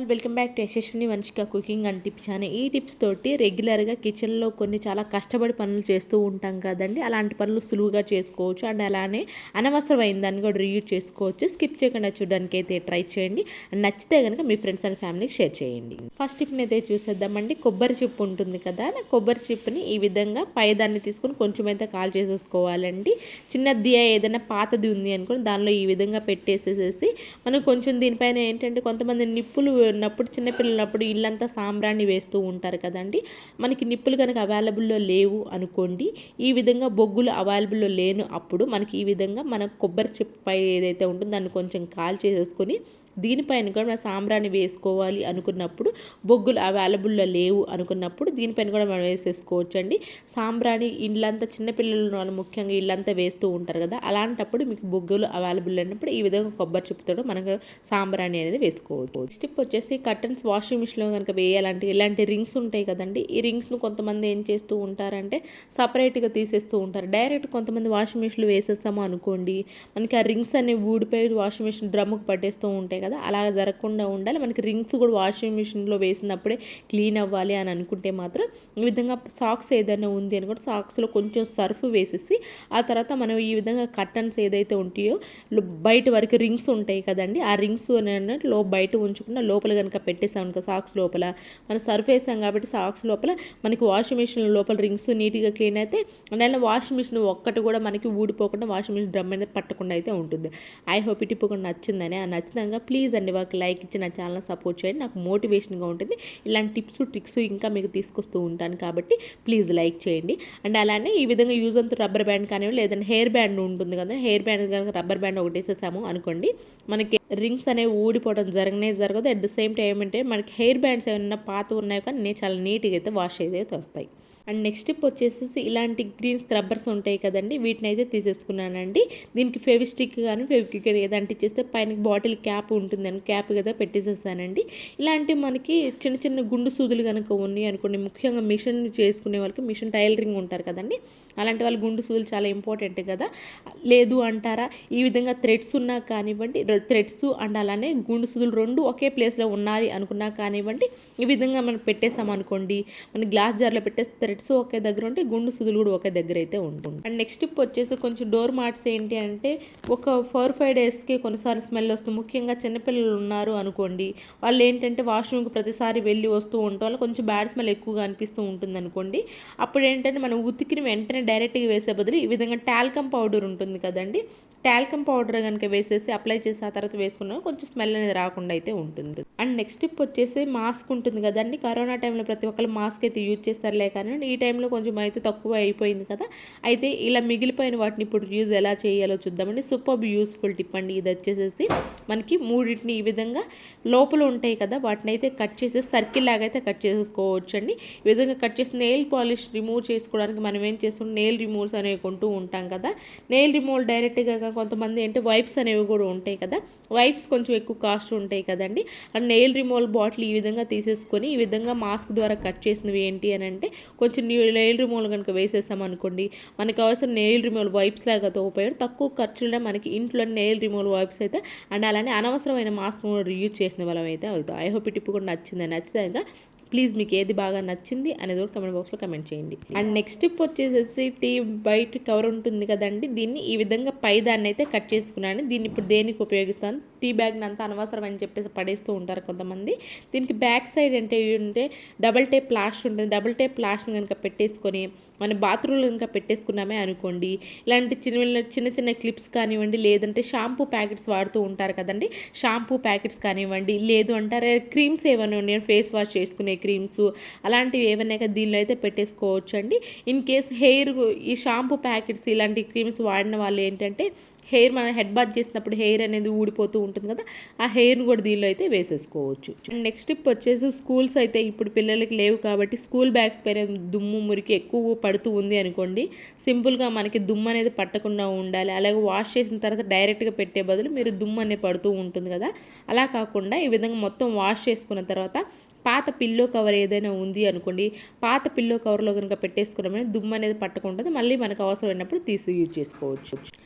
All welcome back to Yashaswini Vamshika cooking and tips channel. ఈ tips తోటి రెగ్యులర్గా కిచెన్లో కొన్ని చాలా కష్టపడి పనులు చేస్తూ ఉంటాం కదండి. అలాంటి పనులు సులువుగా చేసుకోవచ్చు అండ్ అలానే అనవసరమైన దాన్ని కూడా రివ్యూ చేసుకోవచ్చు. స్కిప్ చేయకుండా చూడడానికి అయితే ట్రై చేయండి అండ్ నచ్చితే కనుక మీ ఫ్రెండ్స్ అండ్ ఫ్యామిలీకి షేర్ చేయండి. ఫస్ట్ టిప్ని అయితే చూసేద్దామండి. కొబ్బరి చిప్పు ఉంటుంది కదా, కొబ్బరి చిప్పుని ఈ విధంగా పైదాన్ని తీసుకొని కొంచెం అయితే కాల్ చేసేసుకోవాలండి. చిన్న దియా ఏదైనా పాతది ఉంది అనుకోని దానిలో ఈ విధంగా పెట్టేసేసి మనం కొంచెం దీనిపైన ఏంటంటే కొంతమంది నిప్పులు ఉన్నప్పుడు చిన్నపిల్లలు ఉన్నప్పుడు ఇల్లంతా సాంబ్రాణి వేస్తూ ఉంటారు కదండి. మనకి నిప్పులు కనుక అవైలబుల్లో లేవు అనుకోండి, ఈ విధంగా బొగ్గులు అవైలబుల్లో లేను అప్పుడు మనకి ఈ విధంగా మన కొబ్బరి చిప్ప ఏదైతే ఉంటుందో దాన్ని కొంచెం కాల్ చేసేసుకొని దీనిపైన కూడా మనం సాంబ్రాణి వేసుకోవాలి అనుకున్నప్పుడు, బొగ్గులు అవైలబుల్లో లేవు అనుకున్నప్పుడు దీనిపైన కూడా మనం వేసేసుకోవచ్చు అండి. సాంబ్రాణి ఇళ్ళంతా చిన్నపిల్లలు ముఖ్యంగా ఇళ్ళంతా వేస్తూ ఉంటారు కదా, అలాంటప్పుడు మీకు బొగ్గులు అవైలబుల్ అయినప్పుడు ఈ విధంగా కొబ్బరి చిప్పుతో మనకు సాంబ్రాణి అనేది వేసుకోవచ్చు. స్టిప్ వచ్చేసి కర్టన్స్ వాషింగ్ మిషన్లో కనుక వేయాలంటే ఇలాంటి రింగ్స్ ఉంటాయి కదండి, ఈ రింగ్స్ను కొంతమంది ఏం చేస్తూ ఉంటారంటే సపరేట్గా తీసేస్తూ ఉంటారు. డైరెక్ట్ కొంతమంది వాషింగ్ మిషన్లు వేసేస్తాము అనుకోండి, మనకి ఆ రింగ్స్ అనేవి ఊడిపోయి వాషింగ్ మిషన్ డ్రమ్ముకు పట్టేస్తూ ఉంటాయి కదా, అలా జరగకుండా ఉండాలి. మనకి రింగ్స్ కూడా వాషింగ్ మిషన్లో వేసినప్పుడే క్లీన్ అవ్వాలి అని అనుకుంటే మాత్రం ఈ విధంగా సాక్స్ ఏదైనా ఉంది అని కూడా సాక్స్లో కొంచెం సర్ఫ్ వేసేసి ఆ తర్వాత మనం ఈ విధంగా కర్టన్స్ ఏదైతే ఉంటాయో బయట వరకు రింగ్స్ ఉంటాయి కదండి, ఆ రింగ్స్ బయట ఉంచకుండా లోపల కనుక పెట్టేసాం అనుకో, సాక్స్ లోపల మనం సర్ఫ్ వేసాం కాబట్టి సాక్స్ లోపల మనకి వాషింగ్ మిషన్ లోపల రింగ్స్ నీట్గా క్లీన్ అయితే అందులో వాషింగ్ మిషన్ ఒక్కటి కూడా మనకి ఊడిపోకుండా వాషింగ్ మిషన్ డ్రమ్ అనేది పట్టకుండా అయితే ఉంటుంది. ఐ హోప్ ఇటు ఇప్పుడు నచ్చిందని, ఆ నచ్చినాక ప్లీజ్ అండి వాళ్ళకి లైక్ ఇచ్చి నా ఛానల్ సపోర్ట్ చేయండి, నాకు మోటివేషన్గా ఉంటుంది. ఇలాంటి టిప్స్ ట్రిక్స్ ఇంకా మీకు తీసుకొస్తూ ఉంటాను కాబట్టి ప్లీజ్ లైక్ చేయండి. అండ్ అలానే ఈ విధంగా యూజ్ అంతా రబ్బర్ బ్యాండ్ కానివ్వండి, లేదంటే హెయిర్ బ్యాండ్ ఉంటుంది కదా, హెయిర్ బ్యాండ్ కనుక రబ్బర్ బ్యాండ్ ఒకటి వేసేసాము అనుకోండి, మనకి రింగ్స్ అనేవి ఊడిపోవడం జరగదు. అట్ ద సేమ్ టైం అంటే మనకి హెయిర్ బ్యాండ్స్ ఏమైనా పాత ఉన్నాయి కానీ చాలా నీట్గా అయితే వాష్ అయితే వస్తాయి. అండ్ నెక్స్ట్ టిప్ వచ్చేసి ఇలాంటి గ్రీన్ స్క్రబ్బర్స్ ఉంటాయి కదండి, వీటిని అయితే తీసేసుకున్నానండి. దీనికి ఫెవిస్టిక్ కానీ ఫెవిక్విక్ కానీ ఏదో అంటించేస్తే పైన బాటిల్ క్యాప్ ఉంటుందని క్యాప్ కదా పెట్టేసేసానండి. ఇలాంటి మనకి చిన్న చిన్న గుండు సూదులు కనుక ఉన్నాయి అనుకోండి, ముఖ్యంగా మిషన్ చేసుకునే వాళ్ళకి మిషన్ టైలరింగ్ ఉంటారు కదండి, అలాంటి వాళ్ళు గుండు సూదులు చాలా ఇంపార్టెంట్ కదా. లేదు అంటారా, ఈ విధంగా థ్రెడ్స్ ఉన్నా కానివ్వండి, థ్రెడ్స్ అండ్ అలానే గుండు సూదులు రెండు ఒకే ప్లేస్లో ఉన్నాయి అనుకున్నా కానివ్వండి, ఈ విధంగా మనం పెట్టేసామనుకోండి, మన గ్లాస్ జార్లో పెట్టేస్తే థ్రెడ్స్ ఒకే దగ్గర ఉంటే గుండు సూదులు కూడా ఒకే దగ్గర అయితే ఉంటుంది. అండ్ నెక్స్ట్ టిప్ వచ్చేసి కొంచెం డోర్ మ్యాట్స్ ఏంటి అంటే ఒక 4-5 డేస్కి కొన్నిసార్లు స్మెల్ వస్తుంది. ముఖ్యంగా చిన్నపిల్లలు ఉన్నారు అనుకోండి, వాళ్ళు ఏంటంటే వాష్రూమ్కి ప్రతిసారి వెళ్ళి వస్తూ ఉంటాం వల్ల కొంచెం బ్యాడ్ స్మెల్ ఎక్కువగా అనిపిస్తూ ఉంటుంది అనుకోండి, అప్పుడు ఏంటంటే మనం ఉతికిన వెంటనే డైరెక్ట్గా వేసే బదులు ఈ విధంగా టాల్కమ్ పౌడర్ ఉంటుంది కదండి, టాల్కమ్ పౌడర్ కనుక వేసేసి అప్లై చేసి ఆ తర్వాత వేసుకున్నా కొంచెం స్మెల్ అనేది రాకుండా అయితే ఉంటుంది. అండ్ నెక్స్ట్ టిప్ వచ్చేసి మాస్క్ ఉంటుంది కదండి, కరోనా టైంలో ప్రతి ఒక్కరు మాస్క్ అయితే యూజ్ చేస్తారులే కానీ ఈ టైంలో కొంచెం అయితే తక్కువ అయిపోయింది కదా, అయితే ఇలా మిగిలిపోయిన వాటిని ఇప్పుడు యూజ్ ఎలా చేయాలో చూద్దామండి. సూపర్ యూస్ఫుల్ టిప్ అండి ఇది. వచ్చేసేసి మనకి మూడింటిని ఈ విధంగా లోపల ఉంటాయి కదా వాటిని అయితే కట్ చేసేసి సర్కిల్ లాగా అయితే కట్ చేసేసుకోవచ్చు అండి. ఈ విధంగా కట్ చేసి నెయిల్ పాలిష్ రిమూవ్ చేసుకోవడానికి మనం ఏం చేస్తాం, నెయిల్ రిమూవ్స్ అనేవి కొంటూ ఉంటాం కదా, నెయిల్ రిమూవ్ డైరెక్ట్గా కొంతమంది ఏంటి వైప్స్ అనేవి కూడా ఉంటాయి కదా, వైప్స్ కొంచెం ఎక్కువ కాస్ట్ ఉంటాయి కదండి. అండ్ నెయిల్ రిమూవల్ బాటిల్ ఈ విధంగా తీసేసుకొని ఈ విధంగా మాస్క్ ద్వారా కట్ చేసినవి ఏంటి అని అంటే కొంచెం నెయిల్ రిమూవల్ కనుక వేసేసాం అనుకోండి, మనకు అవసరం నెయిల్ రిమూవల్ వైప్స్ లాగా ఉపయోగం తక్కువ ఖర్చులో మనకి ఇంట్లో నెయిల్ రిమూవల్ వైప్స్ అయితే అండ్ అలానే అనవసరమైన మాస్క్ కూడా రీయూజ్ చేసిన వాళ్ళం అయితే అవుతాం. ఐ హోప్ ఈ టిప్ కూడా నచ్చితే ప్లీజ్ మీకు ఏది బాగా నచ్చింది అనేది కూడా కమెంట్ బాక్స్లో కమెంట్ చేయండి. అండ్ నెక్స్ట్ టిప్ వచ్చేసేసి టీ బయట కవర్ ఉంటుంది కదండి, దీన్ని ఈ విధంగా పై దాన్ని అయితే కట్ చేసుకున్నాను. దీన్ని ఇప్పుడు దేనికి ఉపయోగిస్తాను, టీ బ్యాగ్ని అంతా అనవసరం అని చెప్పేసి పడేస్తూ ఉంటారు కొంతమంది. దీనికి బ్యాక్ సైడ్ అంటే డబల్ టేప్ ప్లాస్టర్ ఉంటుంది, డబల్ టేప్ ప్లాస్టర్ని కనుక పెట్టేసుకొని మన బాత్రూంలో కనుక పెట్టేసుకున్నామే అనుకోండి, ఇలాంటి చిన్న క్లిప్స్ కానివ్వండి, లేదంటే షాంపూ ప్యాకెట్స్ వాడుతూ ఉంటారు కదండి, షాంపూ ప్యాకెట్స్ కానివ్వండి, లేదు అంటారే క్రీమ్స్ ఏమైనా ఉన్నాయి ఫేస్ వాష్ చేసుకునే క్రీమ్స్ అలాంటివి ఏమైనా దీనిలో అయితే పెట్టేసుకోవచ్చు అండి. ఇన్ కేస్ హెయిర్ ఈ షాంపూ ప్యాకెట్స్ ఇలాంటి క్రీమ్స్ వాడిన వాళ్ళు ఏంటంటే హెయిర్ మనం హెడ్ బాత్ చేసినప్పుడు హెయిర్ అనేది ఊడిపోతూ ఉంటుంది కదా, ఆ హెయిర్ని కూడా దీనిలో అయితే వేసేసుకోవచ్చు. నెక్స్ట్ టిప్ వచ్చేసి స్కూల్స్ అయితే ఇప్పుడు పిల్లలకి లేవు కాబట్టి స్కూల్ బ్యాగ్స్ పైన దుమ్ము మురికి ఎక్కువ పడుతూ ఉంది అనుకోండి, సింపుల్గా మనకి దుమ్ము అనేది పట్టకుండా ఉండాలి. అలాగే వాష్ చేసిన తర్వాత డైరెక్ట్గా పెట్టే బదులు మీరు దుమ్ము అనేది పడుతూ ఉంటుంది కదా, అలా కాకుండా ఈ విధంగా మొత్తం వాష్ చేసుకున్న తర్వాత పాత పిల్లో కవర్ ఏదైనా ఉంది అనుకోండి, పాత పిల్లో కవర్లో కనుక పెట్టేసుకున్నామని దుమ్ము అనేది పట్టుకుంటుంది, మళ్ళీ మనకు అవసరమైనప్పుడు తీసి యూజ్ చేసుకోవచ్చు.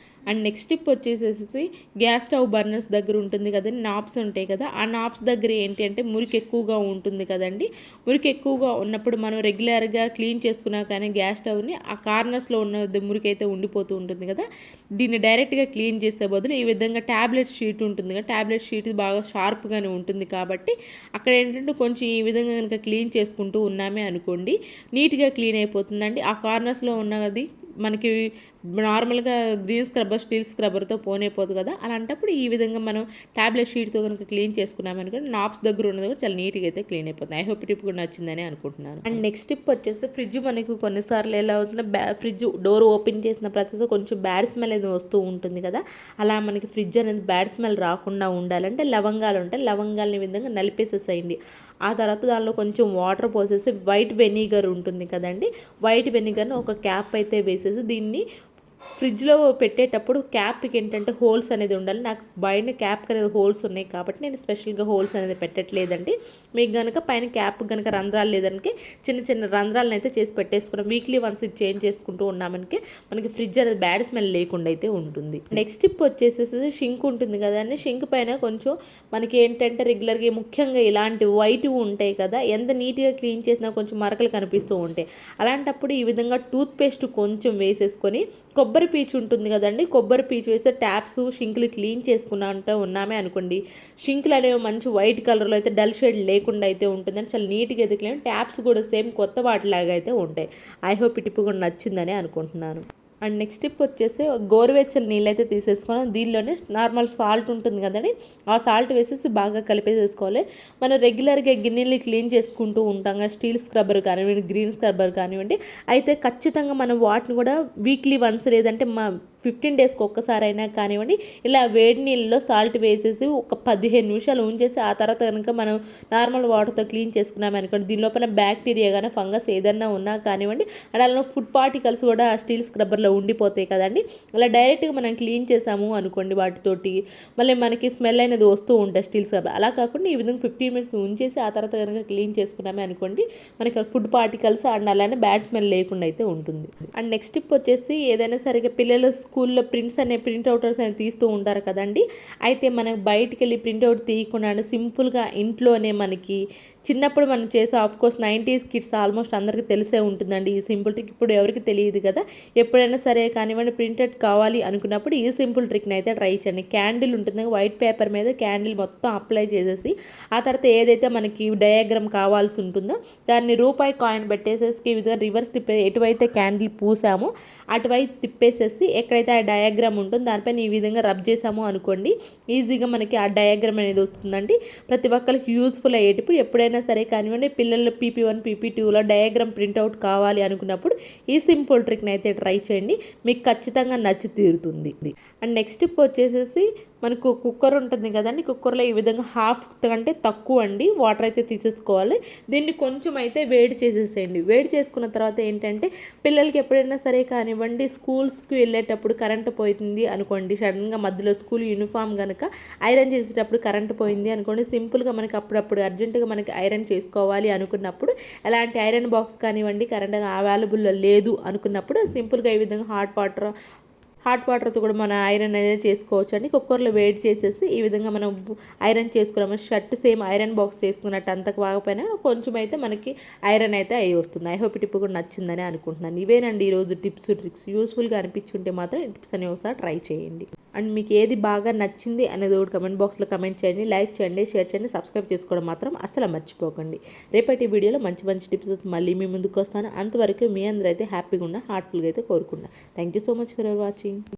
అండ్ నెక్స్ట్ టిప్ వచ్చేసేసి గ్యాస్ స్టవ్ బర్నర్స్ దగ్గర ఉంటుంది కదండి, నాబ్స్ ఉంటాయి కదా, ఆ నాబ్స్ దగ్గర ఏంటి అంటే మురికి ఎక్కువగా ఉంటుంది కదండి. మురికి ఎక్కువగా ఉన్నప్పుడు మనం రెగ్యులర్గా క్లీన్ చేసుకున్నా కానీ గ్యాస్ స్టవ్ని ఆ కార్నర్స్లో ఉన్న మురికి అయితే ఉండిపోతూ ఉంటుంది కదా. దీన్ని డైరెక్ట్గా క్లీన్ చేసే బదులు ఈ విధంగా ట్యాబ్లెట్ షీట్ ఉంటుంది కదా, ట్యాబ్లెట్ షీట్ బాగా షార్ప్గానే ఉంటుంది కాబట్టి అక్కడ ఏంటంటే కొంచెం ఈ విధంగా కనుక క్లీన్ చేసుకుంటూ ఉన్నామే అనుకోండి, నీట్గా క్లీన్ అయిపోతుందండి. ఆ కార్నర్స్లో ఉన్నది మనకి నార్మల్గా గ్రీన్ స్క్రబ్బర్, స్టీల్ స్క్రబ్బర్తో పోనేపోదు కదా. అలాంటప్పుడు ఈ విధంగా మనం ట్యాబ్లెట్ షీట్తో కనుక క్లీన్ చేసుకున్నామనుకోండి, నాబ్స్ దగ్గర ఉన్నది కూడా చాలా నీట్గా అయితే క్లీన్ అయిపోతుంది. ఐ హోప్ టిప్ కూడా నచ్చిందని అనుకుంటున్నాను. అండ్ నెక్స్ట్ టిప్ వచ్చేసి ఫ్రిడ్జ్ మనకు కొన్నిసార్లు ఎలా అవుతుందో ఫ్రిడ్జ్ డోర్ ఓపెన్ చేసిన ప్రతిసారి కొంచెం బ్యాడ్ స్మెల్ అనేది వస్తూ ఉంటుంది కదా. అలా మనకి ఫ్రిడ్జ్ అనేది బ్యాడ్ స్మెల్ రాకుండా ఉండాలంటే లవంగాలు ఉంటాయి, లవంగాలని విధంగా నలిపేసేసేయండి. ఆ తర్వాత దానిలో కొంచెం వాటర్ పోసేసి వైట్ వెనిగర్ ఉంటుంది కదండి, వైట్ వెనిగర్ని ఒక క్యాప్ అయితే వేసేసి దీన్ని ఫ్రిడ్జ్లో పెట్టేటప్పుడు క్యాప్కి ఏంటంటే హోల్స్ అనేది ఉండాలి. నాకు పైన క్యాప్కి అనేది హోల్స్ ఉన్నాయి కాబట్టి నేను స్పెషల్గా హోల్స్ అనేది పెట్టట్లేదండి. మీకు కనుక పైన క్యాప్ కనుక రంధ్రాలు లేదనికి చిన్న చిన్న రంధ్రాలను అయితే చేసి పెట్టేసుకున్నాం. వీక్లీ వన్స్ ఇది చేంజ్ చేసుకుంటూ ఉన్నామనికి మనకి ఫ్రిడ్జ్ అనేది బ్యాడ్ స్మెల్ లేకుండా అయితే ఉంటుంది. నెక్స్ట్ టిప్ వచ్చేసేసి షింక్ ఉంటుంది కదండి, షింక్ పైన కొంచెం మనకి ఏంటంటే రెగ్యులర్గా ముఖ్యంగా ఇలాంటి వైట్ ఉంటాయి కదా, ఎంత నీట్గా క్లీన్ చేసినా కొంచెం మరకలు కనిపిస్తూ ఉంటాయి. అలాంటప్పుడు ఈ విధంగా టూత్ పేస్ట్ కొంచెం వేసేసుకొని కొబ్బరి పీచు ఉంటుంది కదండి, కొబ్బరి పీచు వేస్తే ట్యాప్స్ షింకులు క్లీన్ చేసుకున్నా ఉన్నామే అనుకోండి, షింకులు అనేవి మంచి వైట్ కలర్లో అయితే డల్ షేడ్ లేకుండా అయితే ఉంటుందని చాలా నీట్గా అయితే క్లీన్, ట్యాప్స్ కూడా సేమ్ కొత్త వాటిలాగా అయితే ఉంటాయి. ఐ హోప్ ఈ టిప్ కూడా నచ్చిందని అనుకుంటున్నాను. అండ్ నెక్స్ట్ టిప్ వచ్చేసి గోరువెచ్చని నీళ్ళు అయితే తీసేసుకొని దీనిలోనే నార్మల్ సాల్ట్ ఉంటుంది కదండి, ఆ సాల్ట్ వేసేసి బాగా కలిపేసేసుకోవాలి. మనం రెగ్యులర్గా గిన్నెలు క్లీన్ చేసుకుంటూ ఉంటాం కదా, స్టీల్ స్క్రబ్బర్ కానివ్వండి, గ్రీన్ స్క్రబ్బర్ కానివ్వండి, అయితే ఖచ్చితంగా మనం వాటిని కూడా వీక్లీ వన్స్ లేదంటే 15 డేస్కి ఒక్కసారైనా కానివ్వండి ఇలా వేడి నీళ్ళలో సాల్ట్ వేసేసి ఒక 15 నిమిషాలు ఉంచేసి ఆ తర్వాత కనుక మనం నార్మల్ వాటర్తో క్లీన్ చేసుకున్నాం అనుకోండి, దీని లోపల బ్యాక్టీరియా కానీ ఫంగస్ ఏదన్నా ఉన్నా కానివ్వండి అండ్ అలా ఫుడ్ పార్టికల్స్ కూడా స్టీల్ స్క్రబ్బర్లో ఉండిపోతాయి కదండి. అలా డైరెక్ట్గా మనం క్లీన్ చేసాము అనుకోండి వాటితోటి మళ్ళీ మనకి స్మెల్ అనేది వస్తూ ఉంటాయి స్టీల్ స్క్రబ్బర్. అలా కాకుండా ఈ విధంగా 15 మినిట్స్ ఉంచేసి ఆ తర్వాత కనుక క్లీన్ చేసుకున్నామే అనుకోండి మనకి ఫుడ్ పార్టికల్స్ అండ్ అలానే బ్యాడ్ స్మెల్ లేకుండా అయితే ఉంటుంది. అండ్ నెక్స్ట్ టిప్ వచ్చేసి ఏదైనా సరిగ్గా పిల్లలు స్కూల్లో ప్రింట్ అవుటర్స్ అనేది తీస్తూ ఉంటారు కదండి, అయితే మనకు బయటికి వెళ్ళి ప్రింట్అవుట్ తీయకుండా సింపుల్గా ఇంట్లోనే మనకి చిన్నప్పుడు మనం చేసే ఆఫ్కోర్స్ 90s కిడ్స్ ఆల్మోస్ట్ అందరికీ తెలిసే ఉంటుందండి ఈ సింపుల్ ట్రిక్. ఇప్పుడు ఎవరికి తెలియదు కదా, ఎప్పుడైనా సరే కానివ్వండి ప్రింటెడ్ కావాలి అనుకున్నప్పుడు ఈ సింపుల్ ట్రిక్ని అయితే ట్రై చేయండి. క్యాండిల్ ఉంటుంది, వైట్ పేపర్ మీద క్యాండిల్ మొత్తం అప్లై చేసేసి ఆ తర్వాత ఏదైతే మనకి డయాగ్రామ్ కావాల్సి ఉంటుందో దాన్ని రూపాయి కాయిన్ పెట్టేసేసి ఈ విధంగా రివర్స్ తిప్పే ఎటువైతే క్యాండిల్ పూసామో అటువైపు తిప్పేసేసి ఎక్కడైతే ఆ డయాగ్రామ్ ఉంటుందో దానిపైన ఈ విధంగా రబ్ చేసాము అనుకోండి, ఈజీగా మనకి ఆ డయాగ్రామ్ అనేది వస్తుందండి. ప్రతి ఒక్కరికి యూస్ఫుల్ అయ్యేటప్పుడు ఎప్పుడైనా సరే కానివ్వండి పిల్లల PP1 PP2లో డయాగ్రామ్ ప్రింట్అవుట్ కావాలి అనుకున్నప్పుడు ఈ సింపుల్ ట్రిక్ని అయితే ట్రై చేయండి, మీకు ఖచ్చితంగా నచ్చి తీరుతుంది. అండ్ నెక్స్ట్ టిప్ వచ్చేసేసి మనకు కుక్కర్ ఉంటుంది కదండి, కుక్కర్లో ఈ విధంగా హాఫ్ కంటే తక్కువ అండి వాటర్ అయితే తీసేసుకోవాలి. దీన్ని కొంచెం అయితే వేడి చేసేసేయండి. వేడి చేసుకున్న తర్వాత ఏంటంటే పిల్లలకి ఎప్పుడైనా సరే కానివ్వండి స్కూల్స్కి వెళ్ళేటప్పుడు కరెంటు పోయింది అనుకోండి, సడన్గా మధ్యలో స్కూల్ యూనిఫామ్ కనుక ఐరన్ చేసేటప్పుడు కరెంటు పోయింది అనుకోండి, సింపుల్గా మనకి అప్పుడప్పుడు అర్జెంటుగా మనకి ఐరన్ చేసుకోవాలి అనుకున్నప్పుడు ఎలాంటి ఐరన్ బాక్స్ కానివ్వండి కరెంట్ అవైలబుల్లో లేదు అనుకున్నప్పుడు సింపుల్గా ఈ విధంగా హాట్ వాటర్తో కూడా మన ఐరన్ అనేది చేసుకోవచ్చు అండి. కుక్కర్లో వేడి చేసేసి ఈ విధంగా మనం ఐరన్ చేసుకున్నాము, షర్ట్ సేమ్ ఐరన్ బాక్స్ చేసుకున్నట్టు అంతకు కాకపోయినా కొంచెం అయితే మనకి ఐరన్ అయితే అయ్యి వస్తుంది. ఐ హోప్ ఈ టిప్ కూడా నచ్చిందని అనుకుంటున్నాను. ఇవేనండి ఈరోజు టిప్స్ ట్రిక్స్. యూస్ఫుల్గా అనిపించుంటే మాత్రం ఈ టిప్స్ అనేవి ఒకసారి ట్రై చేయండి. అండ్ మీకు ఏది బాగా నచ్చింది అనేది ఒకటి కమెంట్ బాక్స్లో కమెంట్ చేయండి, లైక్ చేయండి, షేర్ చేయండి, సబ్స్క్రైబ్ చేసుకోవడం మాత్రం అసలు మర్చిపోకండి. రేపటి వీడియోలో మంచి మంచి టిప్స్ మళ్ళీ మీ ముందుకు వస్తాను. అంతవరకు మీ అందరూ అయితే హ్యాపీగా ఉన్న హార్ట్ఫుల్గా అయితే కోరుకున్నా. Thank you so much for watching.